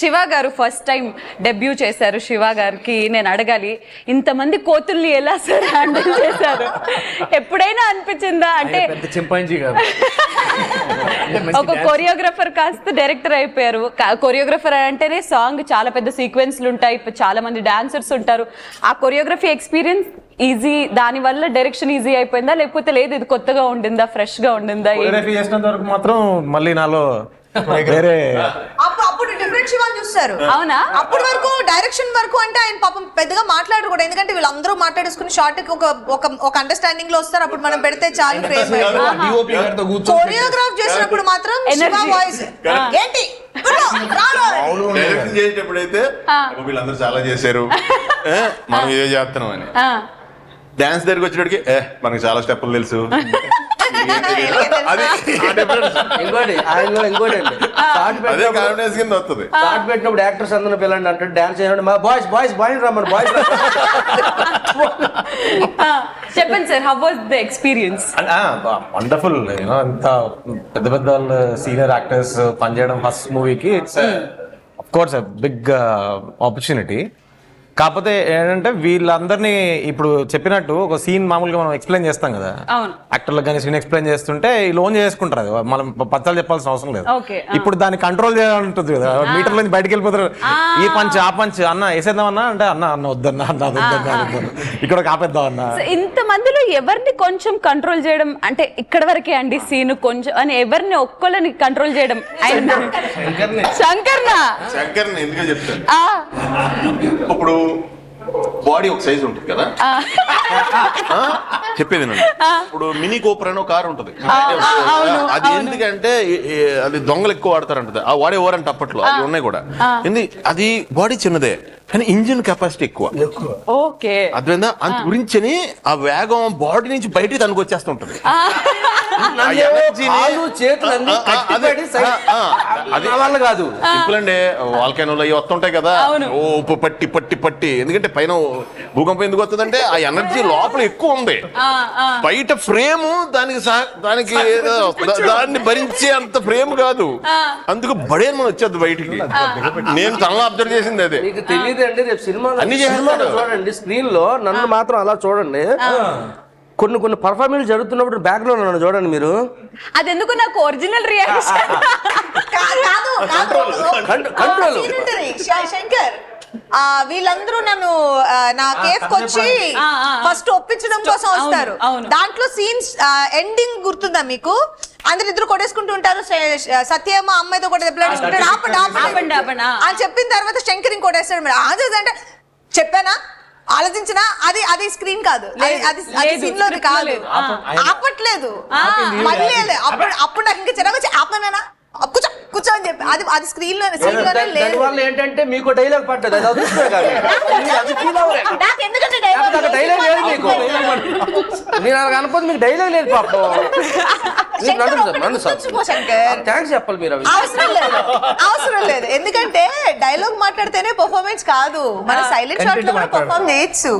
శివ గారు first time debut చేశారు. శివ గారికి నేను అడగాలి, ఇంతమంది కోతుల్ని ఎలా సార్ హ్యాండిల్ చేశారు? ఎప్పుడైనా అనిపించిందా అంటే ఒక కొరియోగ్రాఫర్ కాస్త డైరెక్టర్ అయిపోయారు. కొరియోగ్రాఫర్ అంటేనే సాంగ్ చాలా పెద్ద సీక్వెన్స్లు ఉంటాయి, చాలా మంది డాన్సర్స్ ఉంటారు. ఆ కొరియోగ్రఫీ ఎక్స్పీరియన్స్ ఈజీ, దాని వల్ల డైరెక్షన్ ఈజీ అయిపోయిందా లేకపోతే లేదు ఇది కొత్తగా ఉండిందా, ఫ్రెష్ గా ఉండిందా? చేసినంత వరకు మాత్రం మళ్ళీ నాలో వేరే అప్పుడు డిఫరెంట్ శివ చూస్తారు. అవునా? అప్పటి వరకు డైరెక్షన్ వరకు అంటే ఆయన పాపం పెద్దగా మాట్లాడరు కూడా, ఎందుకంటే వీళ్ళందరూ మాట్లాడేసుకుని షార్ట్ కి ఒక అండర్స్టాండింగ్ లో వస్తారు. అప్పుడు మనం పెడితే చాలు ఫ్రేమ్. కొరియోగ్రాఫ్ చేసినప్పుడు మాత్రం శివ వాయిస్ ఏంటి డైరెక్షన్ చేసేటప్పుడైతే వీళ్ళందరూ చాలా చేశారు, మనం ఇదే చేస్తున్నాం అని. డాన్స్ దగ్గరికి వచ్చేటప్పటికి మనకి చాలా స్టెప్పులు తెలుసు. ఇంకోటి ఆయన ఇంకోటి అండి, అదే కాన్ఫిడెన్స్ కింద వస్తుంది. షార్ట్ పెట్టినప్పుడు యాక్టర్స్ అందరూ పిల్లండి అంటే డాన్స్ చేయండి, మా బాయ్స్ బాయ్స్ బాయ్ రమ్మని బాయ్స్. చెప్పండి sir, how was the experience? Wonderful. You know అంత పెద్ద పెద్ద సీనియర్ యాక్టర్స్ పనిచేయడం ఫస్ట్ మూవీకి it's of course big opportunity. కాకపోతే ఏంటంటే వీళ్ళందరినీ ఇప్పుడు చెప్పినట్టు ఒక సీన్ మామూలుగా మనం ఎక్స్ప్లెయిన్ చేస్తాం కదా, యాక్టర్లకు కానీ సీన్ ఎక్స్ప్లెయిన్ చేస్తుంటే లోన్ చేసుకుంటారు, అది మనం పచ్చాలు చెప్పాల్సిన అవసరం లేదు. ఇప్పుడు దాన్ని కంట్రోల్ చేయాలని ఉంటుంది కదా, మీటర్ నుంచి బయటకు వెళ్ళిపోతారు, ఈ పంచ్ ఆ పంచ్ అన్న వేసేద్దామన్నా అంటే అన్న వద్దన్నా అన్న వద్దన్నా ఇక్కడ ఆపేద్దాం అన్న. ఇంత మందిలో ఎవరిని కొంచెం కంట్రోల్ చేయడం అంటే ఇక్కడ వరకే అండి సీన్ కొంచెం అని ఎవరిని ఒక్కళ్ళని కంట్రోల్ చేయడం? శంకర్నా? శంకర్ని ఎందుకు చెప్తాను, ఇప్పుడు బాడీ ఒక సైజు ఉంటుంది కదా, చెప్పేది నండి. ఇప్పుడు మినీ కోపర్ అని ఒక కారు ఉంటుంది, అది ఎందుకంటే అది దొంగలు ఎక్కువ వాడతారంటది, ఆ వాడేవారంట అప్పట్లో, అవి ఉన్నాయి కూడా. అది బాడీ చిన్నదే కానీ ఇంజిన్ కెపాసిటీ ఎక్కువ. ఓకే, అర్థమైందా? అంత గురించి ఆ వేగం బాడీ నుంచి బయటికి తనకు వచ్చేస్తుంటది. అది కాదు సింపుల్ అండి, వాల్కెనోలు అవి వస్తుంటాయి కదా, ఓ ఉప్పు పట్టి పట్టి పట్టి, ఎందుకంటే పైన భూకంపం ఎందుకు వస్తుందంటే ఆ ఎనర్జీ లోపల ఎక్కువ ఉంది, బయట ఫ్రేమ్ దానికి దాన్ని భరించే అంత ఫ్రేమ్ కాదు, అందుకు బడేని మనం వచ్చేది బయటికి. నేను తనలో అబ్జర్వ్ చేసింది అదే. తెలియదు అండి, రేపు సినిమా చూడండి స్క్రీన్ లో నన్ను మాత్రం అలా చూడండి, కొన్ని పర్ఫార్మెన్స్ జరుగుతున్నప్పుడు బ్యాక్ లో నన్ను చూడండి మీరు. అది ఎందుకు నాకు ఒరిజినల్ రియాక్షన్ కంట్రోల్. శంకర్ వీళ్ళందరూ నన్ను నా కేఫ్ వచ్చి ఫస్ట్ ఒప్పించడం కోసం వస్తారు. దాంట్లో సీన్స్ ఎండింగ్ గుర్తుందా మీకు? అందరు ఇద్దరు కొట్టేసుకుంటూ ఉంటారు, సత్యమ్మ అమ్మాయితో కూడా దెబ్బలాడుకుంటాడు, ఆపండి అని చెప్పిన తర్వాత శంకర్ ఇంకోటేస్తాడు. మేడం అంటే చెప్పానా, ఆలోచించిన అది స్క్రీన్ కాదు, అది సీన్ లోది కాదు, ఆపట్లేదు మళ్ళీ. అప్పుడు నాకు ఇంకా చిరాకు వచ్చి ఆపనా కూర్చో అని చెప్పి అది స్క్రీన్ లోనే లేదు. ఏంటంటే మీకు డైలాగ్ పడ్డది, నేను అలా అనుకోదు, మీకు డైలాగ్ లేదు పాపం. థ్యాంక్స్ చెప్పాలి మీరు. అవసరం లేదు, ఎందుకంటే డైలాగ్ మాట్లాడితేనే పర్ఫార్మెన్స్ కాదు, మన సైలెంట్ షాట్ లో కూడా పర్ఫార్మ్ చేయొచ్చు.